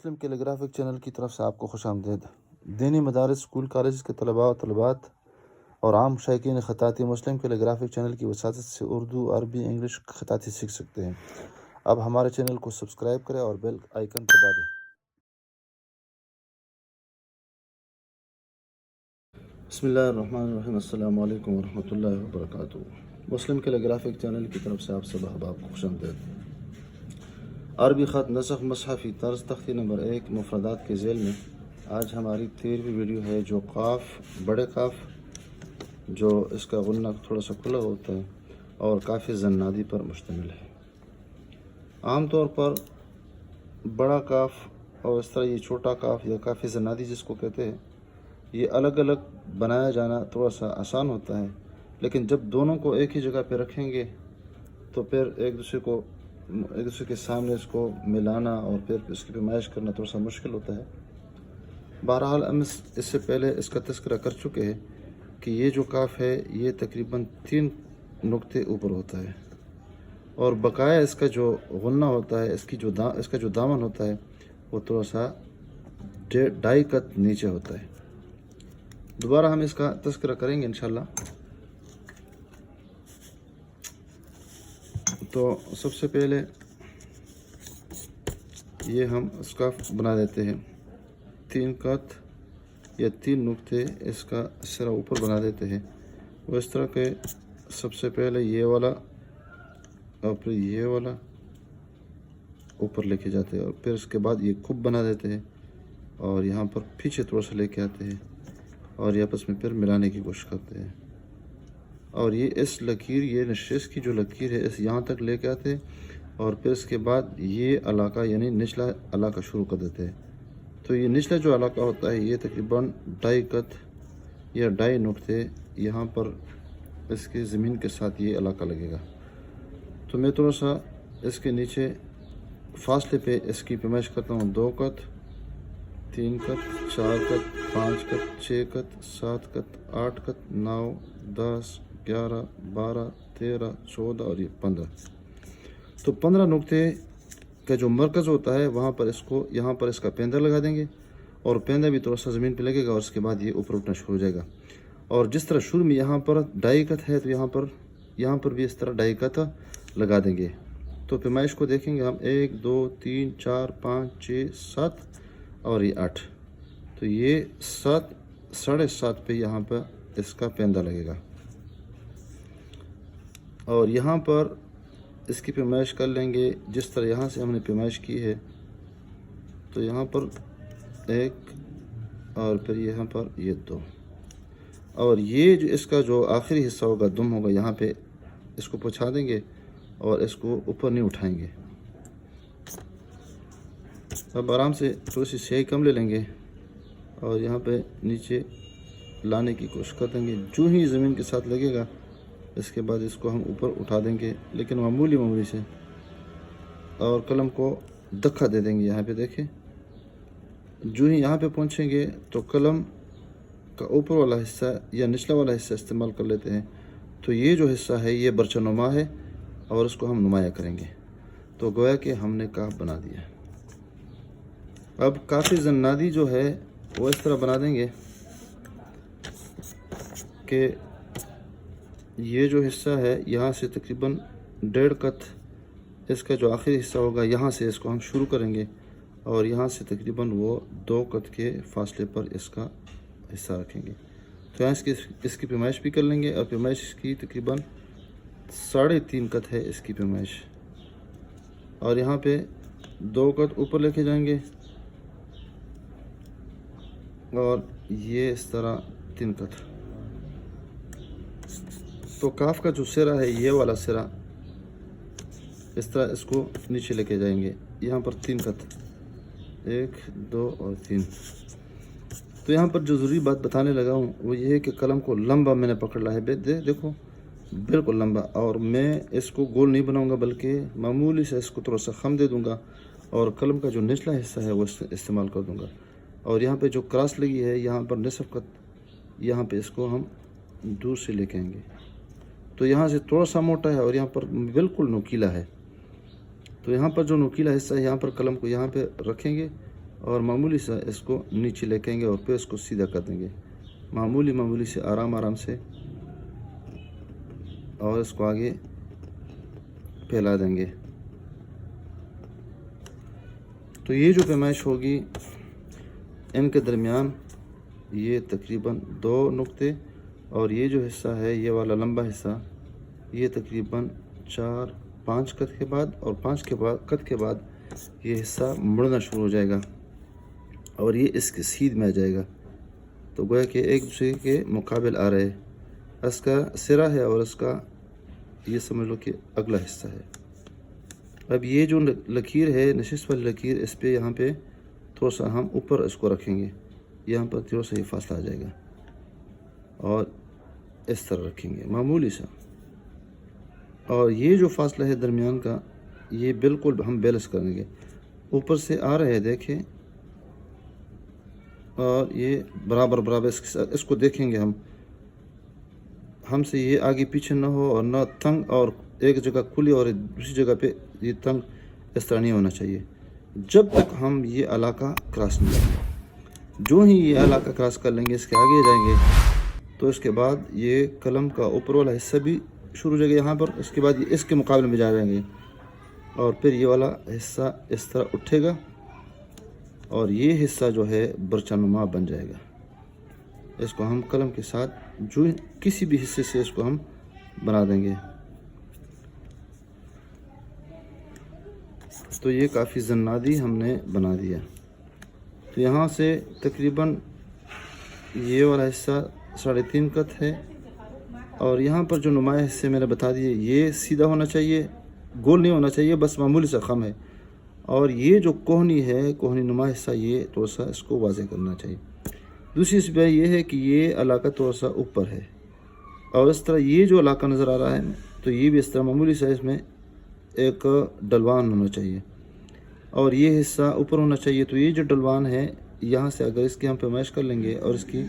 مسلم کیلیگرافک channel کی طرف سے آپ کو خوش آمدید۔ دینی مدارس، اسکول، کالج کے طلباء و طالبات اور عام شائقین خطاطی مسلم کیلیگرافک چینل کی وساطت سے اردو، عربی، انگلش خطاطی سیکھ سکتے ہیں۔ اب ہمارے چینل کو سبسکرائب کریں اور بیل آئیکن دبا دیں۔ بسم اللہ الرحمن الرحیم۔ السلام علیکم ورحمۃ اللہ وبرکاتہ۔ مسلم کیلیگرافک چینل کی طرف سے آپ سب احباب کو خوش آمدید۔ عربی خط نسخ مصحفی طرز تختی نمبر 1 مفردات کے ذیل میں آج ہماری 13ویں ویڈیو ہے، جو قاف، بڑے قاف، جو اس کا غنہ تھوڑا سا کھلا ہوتا ہے اور کاف زنادی پر مشتمل ہے۔ عام طور پر بڑا کاف اور اس طرح یہ چھوٹا کاف یا کاف زنادی جس کو کہتے ہیں، یہ الگ الگ بنایا جانا تھوڑا سا آسان ہوتا ہے، لیکن جب دونوں کو ایک ہی جگہ پہ رکھیں گے تو پھر ایک دوسرے کے سامنے اس کو ملانا اور پھر اس کی پیمائش کرنا تھوڑا سا مشکل ہوتا ہے۔ بہرحال ہم اس سے پہلے اس کا تذکرہ کر چکے ہیں کہ یہ جو کاف ہے یہ تقریباً 3 نقطے اوپر ہوتا ہے، اور بقایا اس کا جو غنہ ہوتا ہے، اس کا جو دامن ہوتا ہے وہ تھوڑا سا 2.5 قط نیچے ہوتا ہے۔ دوبارہ ہم اس کا تذکرہ کریں گے انشاءاللہ۔ تو سب سے پہلے یہ ہم اس کا بنا دیتے ہیں 3 قط یا 3 نقطے، اس کا سرا اوپر بنا دیتے ہیں۔ وہ اس طرح کے سب سے پہلے یہ والا اور پھر یہ والا اوپر لے کے جاتے ہیں، اور پھر اس کے بعد یہ کھوب بنا دیتے ہیں اور یہاں پر پیچھے تھوڑا سا لے کے آتے ہیں اور یہ آپس میں پھر ملانے کی کوشش کرتے ہیں، اور یہ اس لکیر، یہ نشیز کی جو لکیر ہے، اس یہاں تک لے کے آتے ہیں، اور پھر اس کے بعد یہ علاقہ یعنی نچلا علاقہ شروع کر دیتے ہیں۔ تو یہ نچلا جو علاقہ ہوتا ہے یہ تقریباً 2.5 قط یا 2.5 نقطے یہاں پر اس کے زمین کے ساتھ یہ علاقہ لگے گا۔ تو میں تھوڑا سا اس کے نیچے فاصلے پہ اس کی پیمائش کرتا ہوں 2 قط، 3 قط، 4 قط، 5 قط، 6 قط، 7 قط، 8 قط، 9، 10، 11، 12، 13، 14 اور یہ 15۔ تو 15 نقطے کا جو مرکز ہوتا ہے وہاں پر یہاں پر اس کا پیندہ لگا دیں گے، اور پیندہ بھی تھوڑا سا زمین پہ لگے گا، اور اس کے بعد یہ اوپر اٹھنا شروع ہو جائے گا۔ اور جس طرح شروع میں یہاں پر 2.5 قط ہے تو یہاں پر بھی اس طرح 2.5 قط لگا دیں گے۔ تو پیمائش کو دیکھیں گے ہم 1، 2، 3، 4، 5، 6، 7 اور یہ 8۔ تو یہ 7، 7.5 پہ یہاں پر اس کا پیندہ لگے گا، اور یہاں پر اس کی پیمائش کر لیں گے جس طرح یہاں سے ہم نے پیمائش کی ہے۔ تو یہاں پر 1 اور پھر یہاں پر یہ 2، اور یہ جو اس کا جو آخری حصہ ہوگا، دم ہوگا، یہاں پہ اس کو پہنچا دیں گے اور اس کو اوپر نہیں اٹھائیں گے۔ اب آرام سے تھوڑی سی سیاہی کم لے لیں گے اور یہاں پہ نیچے لانے کی کوشش کر دیں گے۔ جو ہی زمین کے ساتھ لگے گا اس کے بعد اس کو ہم اوپر اٹھا دیں گے، لیکن معمولی سے، اور قلم کو دھکا دے دیں گے۔ یہاں پہ دیکھیں، جو ہی یہاں پہ پہنچیں گے تو قلم کا اوپر والا حصہ یا نچلا والا حصہ استعمال کر لیتے ہیں۔ تو یہ جو حصہ ہے یہ برچہ نما ہے، اور اس کو ہم نمایاں کریں گے، تو گویا کہ ہم نے کاف بنا دیا۔ اب کاف زنادی جو ہے وہ اس طرح بنا دیں گے کہ یہ جو حصہ ہے یہاں سے تقریباً 1.5 قط، اس کا جو آخری حصہ ہوگا یہاں سے اس کو ہم شروع کریں گے، اور یہاں سے تقریباً وہ 2 قط کے فاصلے پر اس کا حصہ رکھیں گے۔ تو یہاں اس کی پیمائش بھی کر لیں گے، اور پیمائش اس کی تقریباً 3.5 قط ہے اس کی پیمائش، اور یہاں پہ 2 قط اوپر لے کے جائیں گے، اور یہ اس طرح 3 قط۔ تو کاف کا جو سرا ہے یہ والا سرا اس طرح اس کو نیچے لے کے جائیں گے، یہاں پر 3 قط، 1، 2 اور 3۔ تو یہاں پر جو ضروری بات بتانے لگا ہوں وہ یہ ہے کہ قلم کو لمبا میں نے پکڑ لا ہے، دیکھو بالکل لمبا، اور میں اس کو گول نہیں بناؤں گا بلکہ معمولی سے اس کو تھوڑا سا خم دے دوں گا، اور قلم کا جو نچلا حصہ ہے وہ استعمال کر دوں گا، اور یہاں پہ جو کراس لگی ہے یہاں پر نصف قط، یہاں پہ اس کو ہم دور سے لے کے آئیں گے۔ تو یہاں سے تھوڑا سا موٹا ہے اور یہاں پر بالکل نوکیلا ہے، تو یہاں پر جو نوکیلا حصہ ہے یہاں پر قلم کو یہاں پہ رکھیں گے، اور معمولی سا اس کو نیچے لے کے آئیں گے اور پھر اس کو سیدھا کر دیں گے، معمولی سے آرام سے، اور اس کو آگے پھیلا دیں گے۔ تو یہ جو پیمائش ہوگی ان کے درمیان یہ تقریباً 2 نقطے، اور یہ جو حصہ ہے یہ والا لمبا حصہ یہ تقریباً 4-5 قط کے بعد، اور 5 قط کے بعد یہ حصہ مڑنا شروع ہو جائے گا اور یہ اس کے سیدھ میں آ جائے گا، تو گویا کہ ایک دوسرے کے مقابل آ رہے، اس کا سرا ہے اور اس کا یہ سمجھ لو کہ اگلا حصہ ہے۔ اب یہ جو لکیر ہے نشست والی لکیر، اس پہ یہاں پہ تھوڑا سا ہم اوپر اس کو رکھیں گے، یہاں پر تھوڑا سا یہ فاصلہ آ جائے گا اور اس طرح رکھیں گے معمولی سا، اور یہ جو فاصلہ ہے درمیان کا یہ بالکل ہم بیلنس کریں گے، اوپر سے آ رہے ہیں دیکھیں، اور یہ برابر اس کے ساتھ اس کو دیکھیں گے ہم سے یہ آگے پیچھے نہ ہو اور نہ تنگ، اور ایک جگہ کھلی اور دوسری جگہ پہ یہ تنگ، اس طرح نہیں ہونا چاہیے جب تک ہم یہ علاقہ کراس نہیں کریں۔ جو ہی یہ علاقہ کراس کر لیں گے، اس کے آگے جائیں گے، تو اس کے بعد یہ قلم کا اوپر والا حصہ بھی شروع ہو جائے گا یہاں پر، اس کے بعد یہ اس کے مقابلے میں جائیں گے، اور پھر یہ والا حصہ اس طرح اٹھے گا اور یہ حصہ جو ہے برچہ نما بن جائے گا۔ اس کو ہم قلم کے ساتھ جو کسی بھی حصے سے اس کو ہم بنا دیں گے، تو یہ کافی زنادی ہم نے بنا دیا۔ تو یہاں سے تقریباً یہ والا حصہ 3.5 قط ہے، اور یہاں پر جو نمایاں حصے میں نے بتا دیے یہ سیدھا ہونا چاہیے، گول نہیں ہونا چاہیے، بس معمولی سا خم ہے، اور یہ جو کوہنی ہے، کوہنی نما حصہ، یہ تھوڑا سا اس کو واضح کرنا چاہیے۔ دوسری صفت یہ ہے کہ یہ علاقہ تھوڑا سا اوپر ہے، اور اس طرح یہ جو علاقہ نظر آ رہا ہے تو یہ بھی اس طرح معمولی سا اس میں ایک ڈلوان ہونا چاہیے، اور یہ حصہ اوپر ہونا چاہیے۔ تو یہ جو ڈلوان ہے یہاں سے اگر اس کی ہم پیمائش کر لیں گے اور اس کی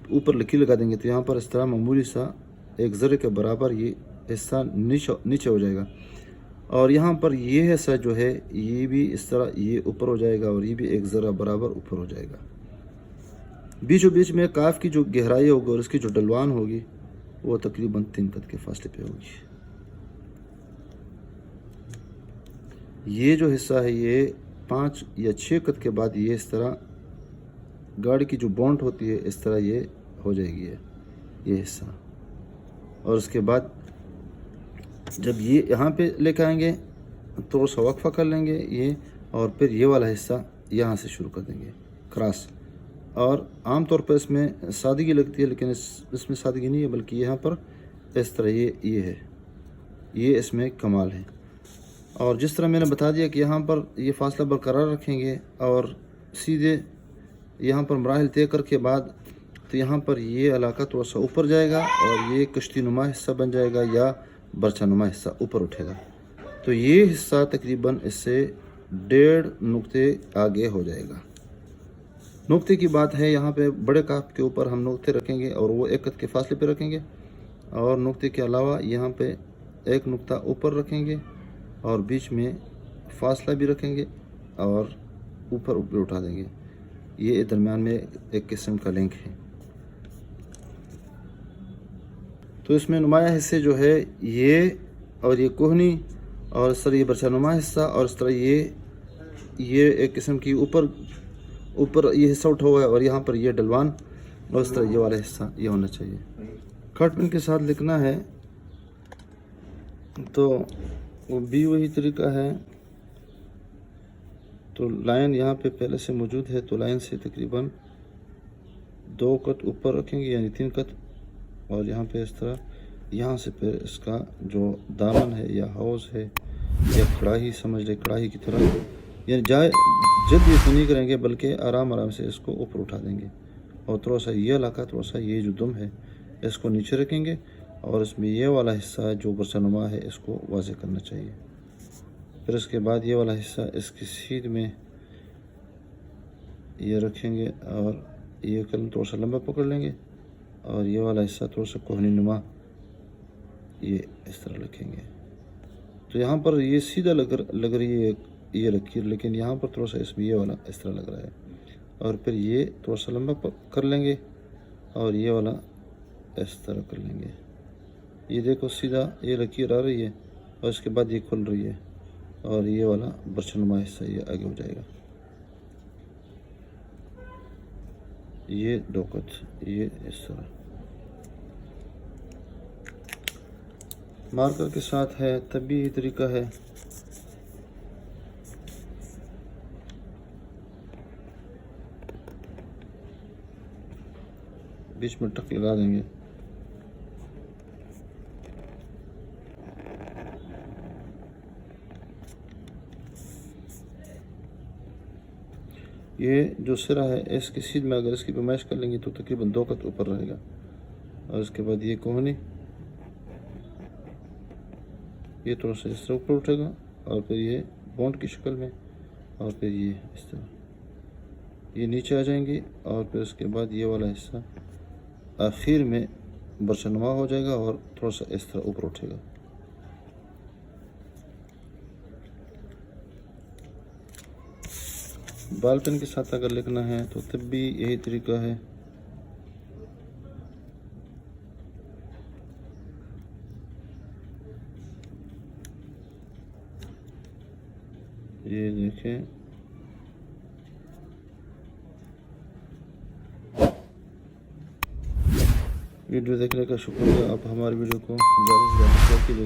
اوپر لکیر لگا دیں گے تو یہاں پر اس طرح معمولی سا ایک ذرے کے برابر یہ حصہ نیچے ہو جائے گا، اور یہاں پر یہ حصہ جو ہے یہ بھی اس طرح یہ اوپر ہو جائے گا، اور یہ بھی ایک ذرہ برابر اوپر ہو جائے گا۔ بیچ میں کاف کی جو گہرائی ہوگی اور اس کی جو ڈلوان ہوگی وہ تقریباً 3 قط کے فاصلے پہ ہوگی۔ یہ جو حصہ ہے یہ 5 یا 6 قط کے بعد یہ اس طرح گاڑی کی جو بونٹ ہوتی ہے اس طرح یہ ہو جائے گی یہ حصہ، اور اس کے بعد جب یہ یہاں پہ لے کے آئیں گے تو سا وقفہ کر لیں گے یہ، اور پھر یہ والا حصہ یہاں سے شروع کر دیں گے کراس، اور عام طور پر اس میں سادگی لگتی ہے لیکن اس میں سادگی نہیں ہے، بلکہ یہاں پر اس طرح یہ ہے، یہ اس میں کمال ہے۔ اور جس طرح میں نے بتا دیا کہ یہاں پر یہ فاصلہ برقرار رکھیں گے اور سیدھے یہاں پر مراحل طے کر کے بعد تو یہاں پر یہ علاقہ تھوڑا سا اوپر جائے گا اور یہ کشتی نما حصہ بن جائے گا یا برچہ نما حصہ اوپر اٹھے گا، تو یہ حصہ تقریباً اس سے 1.5 نقطے آگے ہو جائے گا۔ نقطے کی بات ہے، یہاں پہ بڑے کاف کے اوپر ہم نقطے رکھیں گے اور وہ 1 قط کے فاصلے پہ رکھیں گے، اور نقطے کے علاوہ یہاں پہ 1 نقطہ اوپر رکھیں گے اور بیچ میں فاصلہ بھی رکھیں گے اور اوپر اٹھا دیں گے، یہ درمیان میں ایک قسم کا لنک ہے۔ تو اس میں نمایاں حصے جو ہے یہ اور یہ کوہنی اور اس طرح یہ برچہ نما حصہ اور اس طرح یہ ایک قسم کی اوپر یہ حصہ اٹھا ہوا ہے اور یہاں پر یہ ڈلوان اور اس طرح یہ والا حصہ یہ ہونا چاہیے۔ کٹ پین کے ساتھ لکھنا ہے تو وہ بھی وہی طریقہ ہے، تو لائن یہاں پہ پہلے سے موجود ہے تو لائن سے تقریباً 2 قط اوپر رکھیں گے یعنی 3 قط، اور یہاں پہ اس طرح یہاں سے پھر اس کا جو دامن ہے یا حوض ہے یا کڑاہی سمجھ لے، کڑاہی کی طرح، یعنی جلدی اس میں نہیں کریں گے بلکہ آرام سے اس کو اوپر اٹھا دیں گے، اور تھوڑا سا یہ علاقہ تھوڑا سا یہ جو دم ہے اس کو نیچے رکھیں گے، اور اس میں یہ والا حصہ جو برچہ نما ہے اس کو واضح کرنا چاہیے۔ پھر اس کے بعد یہ والا حصہ اس کی سیدھ میں یہ رکھیں گے اور یہ قلم تھوڑا سا لمبا پکڑ لیں گے، اور یہ والا حصہ تھوڑا سا کوہنی نما یہ اس طرح رکھیں گے۔ تو یہاں پر یہ سیدھا لگ رہی ہے یہ لکیر، لیکن یہاں پر تھوڑا سا اس میں یہ والا اس طرح لگ رہا ہے، اور پھر یہ تھوڑا سا لمبا کر لیں گے اور یہ والا اس طرح کر لیں گے. یہ دیکھو سیدھا یہ لکیر آ رہی ہے اور اس کے بعد یہ کھل رہی ہے اور یہ والا برچنما حصہ یہ آگے ہو جائے گا. یہ ڈوکت یہ اس طرح مارکر کے ساتھ ہے، تب بھی یہی طریقہ ہے. بیچ میں ٹک لگا دیں گے. یہ جو سرا ہے اس کی سیدھ میں اگر اس کی پیمائش کر لیں گے تو تقریباً 2 قط اوپر رہے گا، اور اس کے بعد یہ کوہنی یہ تھوڑا سا اس طرح اوپر اٹھے گا اور پھر یہ بونڈ کی شکل میں، اور پھر یہ اس طرح یہ نیچے آ جائیں گے، اور پھر اس کے بعد یہ والا حصہ آخر میں برچنما ہو جائے گا اور تھوڑا سا اس طرح اوپر اٹھے گا. بال پین کے ساتھ اگر لکھنا ہے تو تب بھی یہی طریقہ ہے. یہ دیکھیں ویڈیو دیکھنے کا شکریہ. آپ ہماری ویڈیو کو زیادہ سے زیادہ شیئر کیجیے.